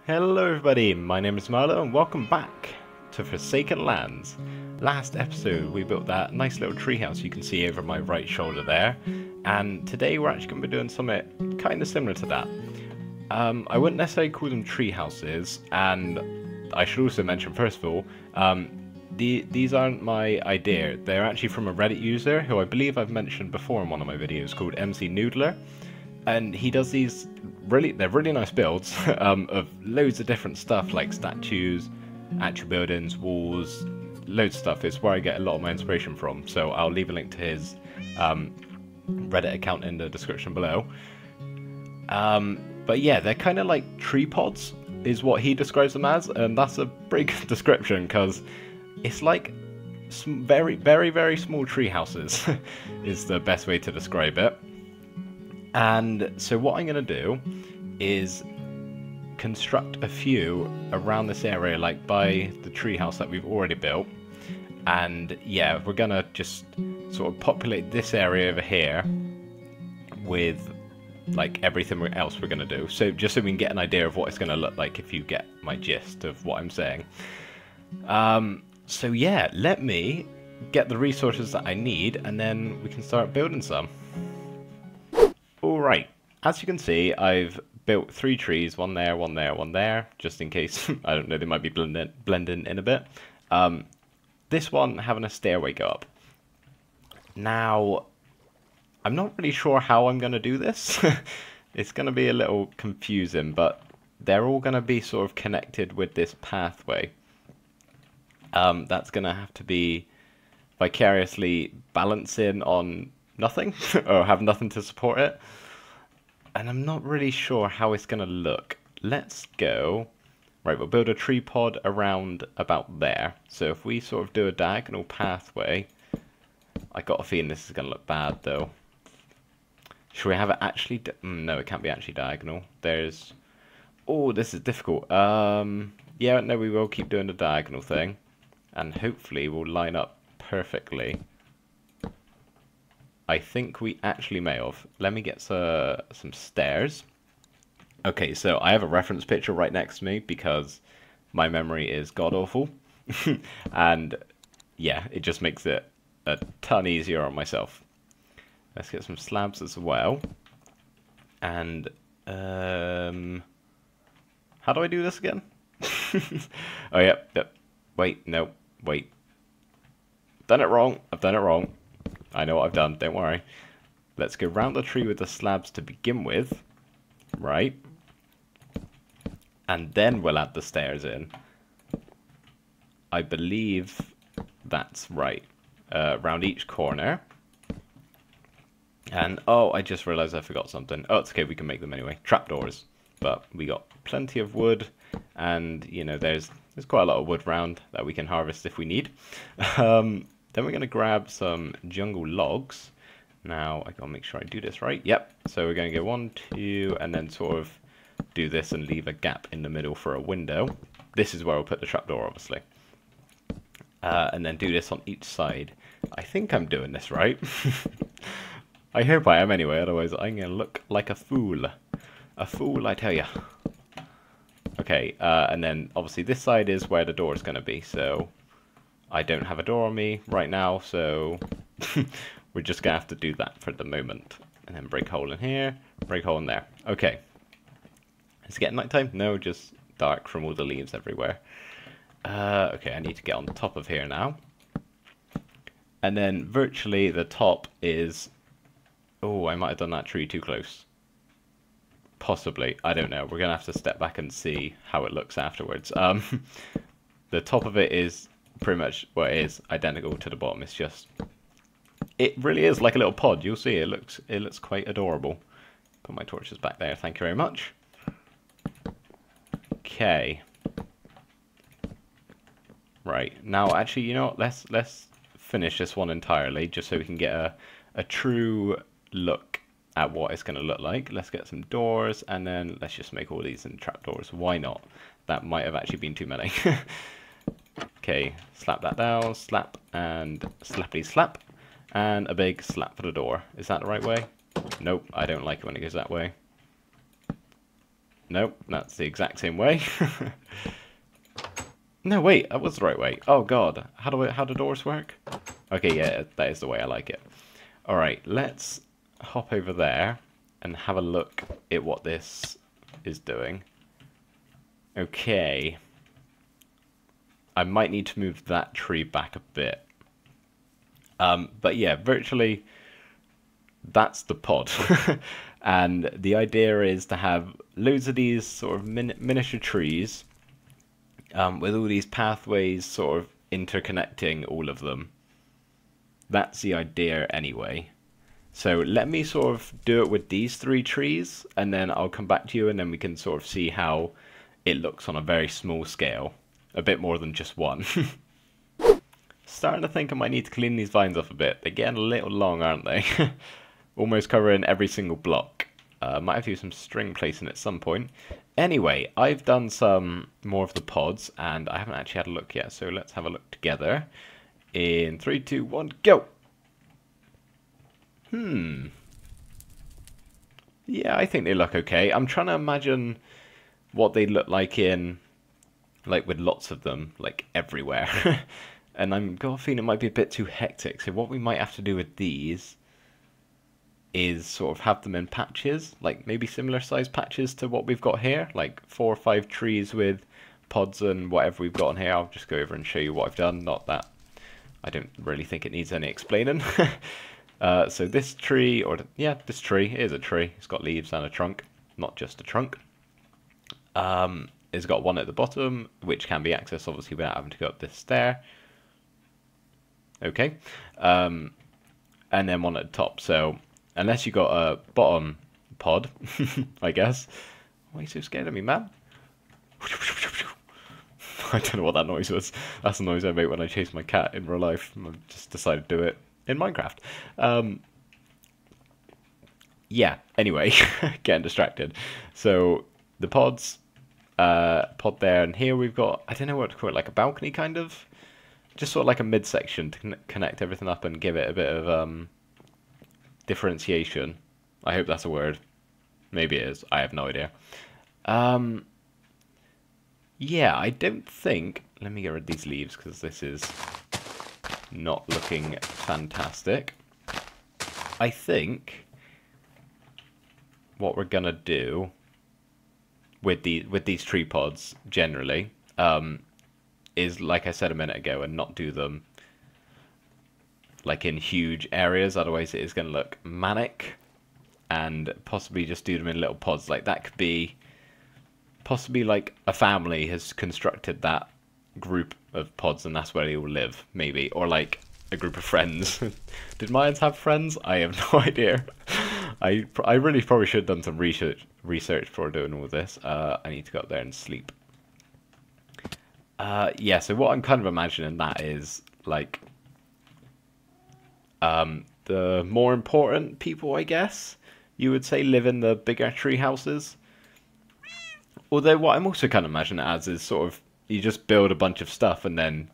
Hello everybody, my name is Marlo and welcome back to Forsaken Lands. Last episode we built that nice little treehouse you can see over my right shoulder there, and today we're actually going to be doing something kind of similar to that. I wouldn't necessarily call them tree houses, and I should also mention first of all, these aren't my idea. They're actually from a Reddit user who I believe I've mentioned before in one of my videos, called MC Noodler. And he does these they're really nice builds of loads of different stuff like statues, actual buildings, walls, loads of stuff. It's where I get a lot of my inspiration from. So I'll leave a link to his Reddit account in the description below. But yeah, they're kind of like tree pods, is what he describes them as, and that's a pretty good description because it's like very, very, very small tree houses is the best way to describe it. And so what I'm going to do is construct a few around this area, like by the treehouse that we've already built. And yeah, we're going to just sort of populate this area over here with like everything else we're going to do. So just so we can get an idea of what it's going to look like, if you get my gist of what I'm saying. So yeah, let me get the resources that I need and then we can start building some. Alright, as you can see, I've built 3 trees, one there, one there, one there, just in case, I don't know, they might be blending in a bit. This one having a stairway go up. Now, I'm not really sure how I'm going to do this. It's going to be a little confusing, but they're all going to be sort of connected with this pathway. That's going to have to be vicariously balancing on nothing or have nothing to support it, and I'm not really sure how it's gonna look. Let's go right, we'll build a tree pod around about there. So if we sort of do a diagonal pathway, I got a feeling this is gonna look bad though. Should we have it actually no, it can't be actually diagonal. There's this is difficult. Yeah, no, we will keep doing the diagonal thing and hopefully we'll line up perfectly. I think we actually may have. Let me get some stairs. Okay, so I have a reference picture right next to me because my memory is god-awful. And yeah, it just makes it a ton easier on myself. Let's get some slabs as well. And, how do I do this again? Oh, yep. Wait, no, wait. Done it wrong. I've done it wrong. I know what I've done, don't worry. Let's go round the tree with the slabs to begin with. Right. And then we'll add the stairs in. I believe that's right. Round each corner. And, oh, I just realised I forgot something. Oh, it's okay, we can make them anyway. Trapdoors. But we got plenty of wood. And, you know, there's quite a lot of wood round that we can harvest if we need. Then we're going to grab some jungle logs. Now, I got to make sure I do this right. Yep. So we're going to go 1, 2, and then sort of do this and leave a gap in the middle for a window. This is where we'll put the trapdoor, obviously. And then do this on each side. I think I'm doing this right. I hope I am anyway, otherwise I'm going to look like a fool. A fool, I tell ya. Okay, and then obviously this side is where the door is going to be, so I don't have a door on me right now, so we're just going to have to do that for the moment. And then break a hole in here, break a hole in there. Okay. Is it getting nighttime? No, just dark from all the leaves everywhere. Okay, I need to get on top of here now. And then virtually the top is... Oh, I might have done that tree too close. Possibly. I don't know. We're going to have to step back and see how it looks afterwards. The top of it is pretty much, well, it is identical to the bottom. It's just, it really is like a little pod. You'll see it looks quite adorable. Put my torches back there. Thank you very much. Okay. Right. Now, actually, you know what? Let's finish this one entirely just so we can get a true look at what it's going to look like. Let's get some doors and then let's just make all these in trapdoors. Why not? That might have actually been too many. Okay, slap that down, slap, and slappity slap, and a big slap for the door. Is that the right way? Nope, I don't like it when it goes that way. Nope, that's the exact same way. No, wait, that was the right way. Oh god, how do doors work? Okay, yeah, that is the way I like it. Alright, let's hop over there and have a look at what this is doing. Okay. I might need to move that tree back a bit. But yeah, virtually that's the pod. And the idea is to have loads of these sort of miniature trees with all these pathways sort of interconnecting all of them. That's the idea anyway. So let me sort of do it with these 3 trees, and then I'll come back to you, and then we can sort of see how it looks on a very small scale. A bit more than just one. Starting to think I might need to clean these vines up a bit. They're getting a little long, aren't they? Almost covering every single block. Might have to do some string placing at some point. Anyway, I've done some more of the pods, and I haven't actually had a look yet, so let's have a look together. In 3, 2, 1, go! Yeah, I think they look okay. I'm trying to imagine what they look like in, like, with lots of them, like, everywhere. And I'm got a feeling it might be a bit too hectic, so what we might have to do with these is sort of have them in patches, like maybe similar size patches to what we've got here, like 4 or 5 trees with pods and whatever we've got in here. I'll just go over and show you what I've done, not that I don't really think it needs any explaining. So this tree, this tree is a tree. It's got leaves and a trunk, not just a trunk. It's got one at the bottom, which can be accessed obviously without having to go up this stair. Okay. And then one at the top. So unless you got a bottom pod, I guess. Why are you so scared of me, man? I don't know what that noise was. That's the noise I make when I chase my cat in real life. I just decided to do it in Minecraft. Yeah, anyway, getting distracted. So the pods, pod there, and here we've got, I don't know what to call it, like a balcony kind of? Just sort of like a midsection to connect everything up and give it a bit of differentiation. I hope that's a word. Maybe it is. I have no idea. Yeah, I don't think... Let me get rid of these leaves because this is not looking fantastic. I think what we're going to do with these tree pods generally is, like I said a minute ago, and not do them like in huge areas, otherwise it is going to look manic, and possibly just do them in little pods. Like that could be possibly like a family has constructed that group of pods and that's where they all live, maybe, or like a group of friends. Did Mayans have friends? I have no idea. I really probably should have done some research before doing all this. I need to go up there and sleep. Yeah, so what I'm kind of imagining that is like the more important people, I guess you would say, live in the bigger tree houses. Although what I'm also kind of imagining it as is sort of you just build a bunch of stuff and then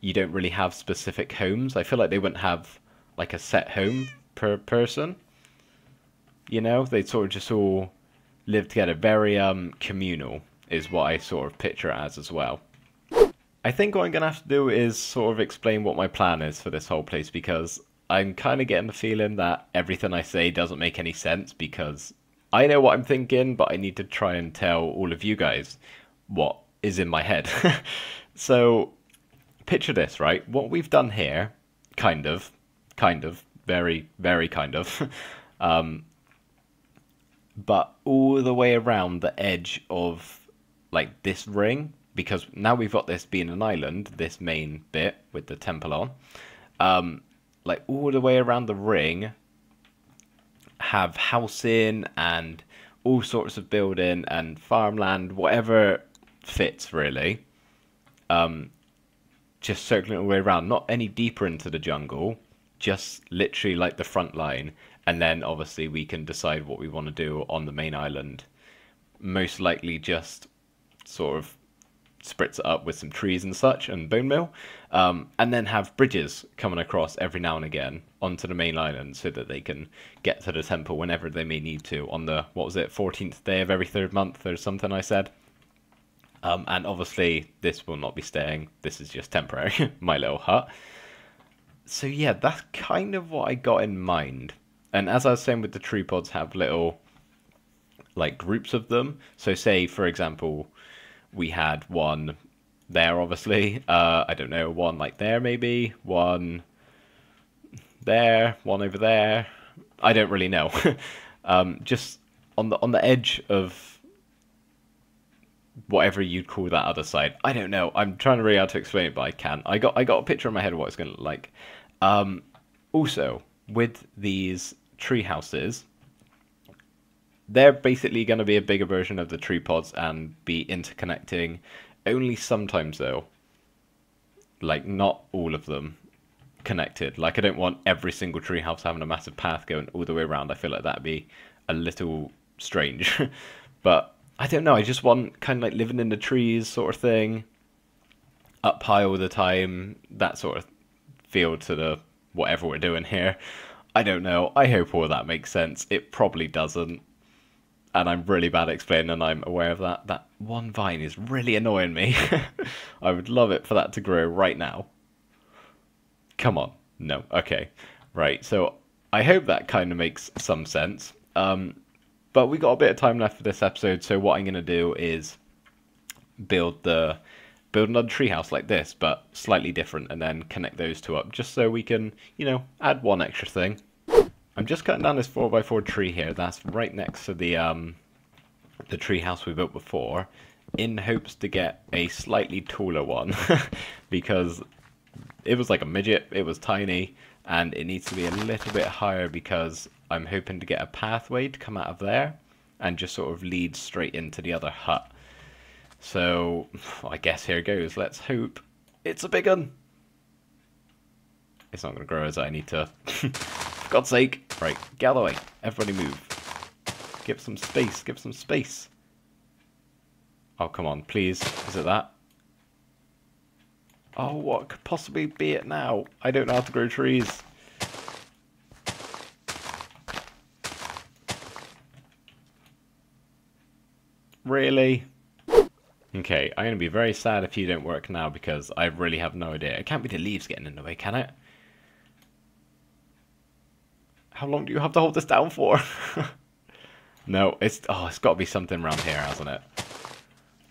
you don't really have specific homes. I feel like they wouldn't have like a set home per person. You know, they'd sort of just all live together. Very communal is what I sort of picture it as well. I think what I'm going to have to do is sort of explain what my plan is for this whole place, because I'm kind of getting the feeling that everything I say doesn't make any sense, because I know what I'm thinking, but I need to try and tell all of you guys what is in my head. So, picture this, right? What we've done here, kind of, very, very kind of, but all the way around the edge of, like, this ring, because now we've got this being an island, this main bit with the temple on, like, all the way around the ring, have housing and all sorts of building and farmland, whatever fits really, just circling all the way around, not any deeper into the jungle, just literally like the front line, and then obviously we can decide what we want to do on the main island. Most likely just sort of spritz it up with some trees and such and bone meal, and then have bridges coming across every now and again onto the main island so that they can get to the temple whenever they may need to on the, what was it, 14th day of every third month or something I said. And obviously this will not be staying, this is just temporary, my little hut. So yeah, that's kind of what I got in mind. And as I was saying with the tree pods, have little like groups of them. So say, for example, we had one there, obviously. I don't know, one like there maybe, one there, one over there. I don't really know. Just on the edge of whatever you'd call that other side. I don't know. I'm trying to really how to explain it, but I can't. I got a picture in my head of what it's going to look like. Also, with these tree houses, they're basically going to be a bigger version of the tree pods and be interconnecting only sometimes though. Like not all of them connected. Like I don't want every single tree house having a massive path going all the way around. I feel like that'd be a little strange. But I don't know, I just want kind of like living in the trees sort of thing. Up high all the time. That sort of feel to the whatever we're doing here. I don't know. I hope all that makes sense. It probably doesn't. And I'm really bad at explaining, and I'm aware of that. That one vine is really annoying me. I would love it for that to grow right now. Come on. No. Okay. Right. So I hope that kind of makes some sense. But we got a bit of time left for this episode, so what I'm going to do is build another treehouse like this, but slightly different, and then connect those two up, just so we can, you know, add one extra thing. I'm just cutting down this 4x4 tree here. That's right next to the tree house we built before, in hopes to get a slightly taller one, because it was like a midget. It was tiny, and it needs to be a little bit higher because I'm hoping to get a pathway to come out of there and just sort of lead straight into the other hut. So I guess here goes. Let's hope it's a big one. It's not going to grow as I need to. For God's sake. Right, get out of the way. Everybody move. Give some space. Give some space. Oh, come on, please. Is it that? Oh, what could possibly be it now? I don't know how to grow trees. Really? Okay, I'm going to be very sad if you don't work now because I really have no idea. It can't be the leaves getting in the way, can it? How long do you have to hold this down for? No, it's got to be something around here, hasn't it?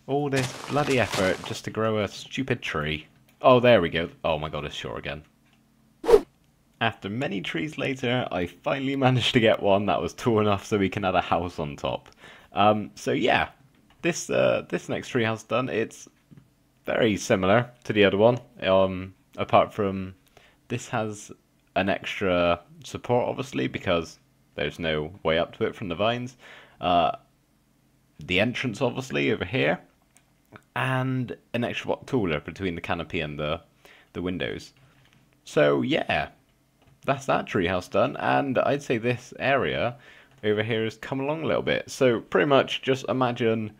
All this bloody effort just to grow a stupid tree. Oh, there we go. Oh my god, it's short again. After many trees later, I finally managed to get one that was tall enough so we can add a house on top. So yeah, this next treehouse done. It's very similar to the other one. Apart from this has an extra support, obviously, because there's no way up to it from the vines. The entrance, obviously, over here, and an extra block taller between the canopy and the windows. So yeah, that's that treehouse done, and I'd say this area over here has come along a little bit. So pretty much just imagine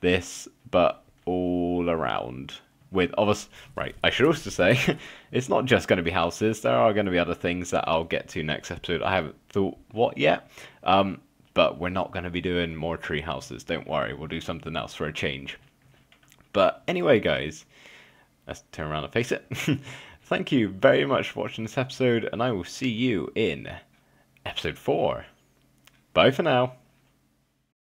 this, but all around. With obvious, right, I should also say, it's not just going to be houses. There are going to be other things that I'll get to next episode. I haven't thought what yet, but we're not going to be doing more tree houses. Don't worry, we'll do something else for a change. But anyway, guys, let's turn around and face it. Thank you very much for watching this episode, and I will see you in episode 4. Bye for now.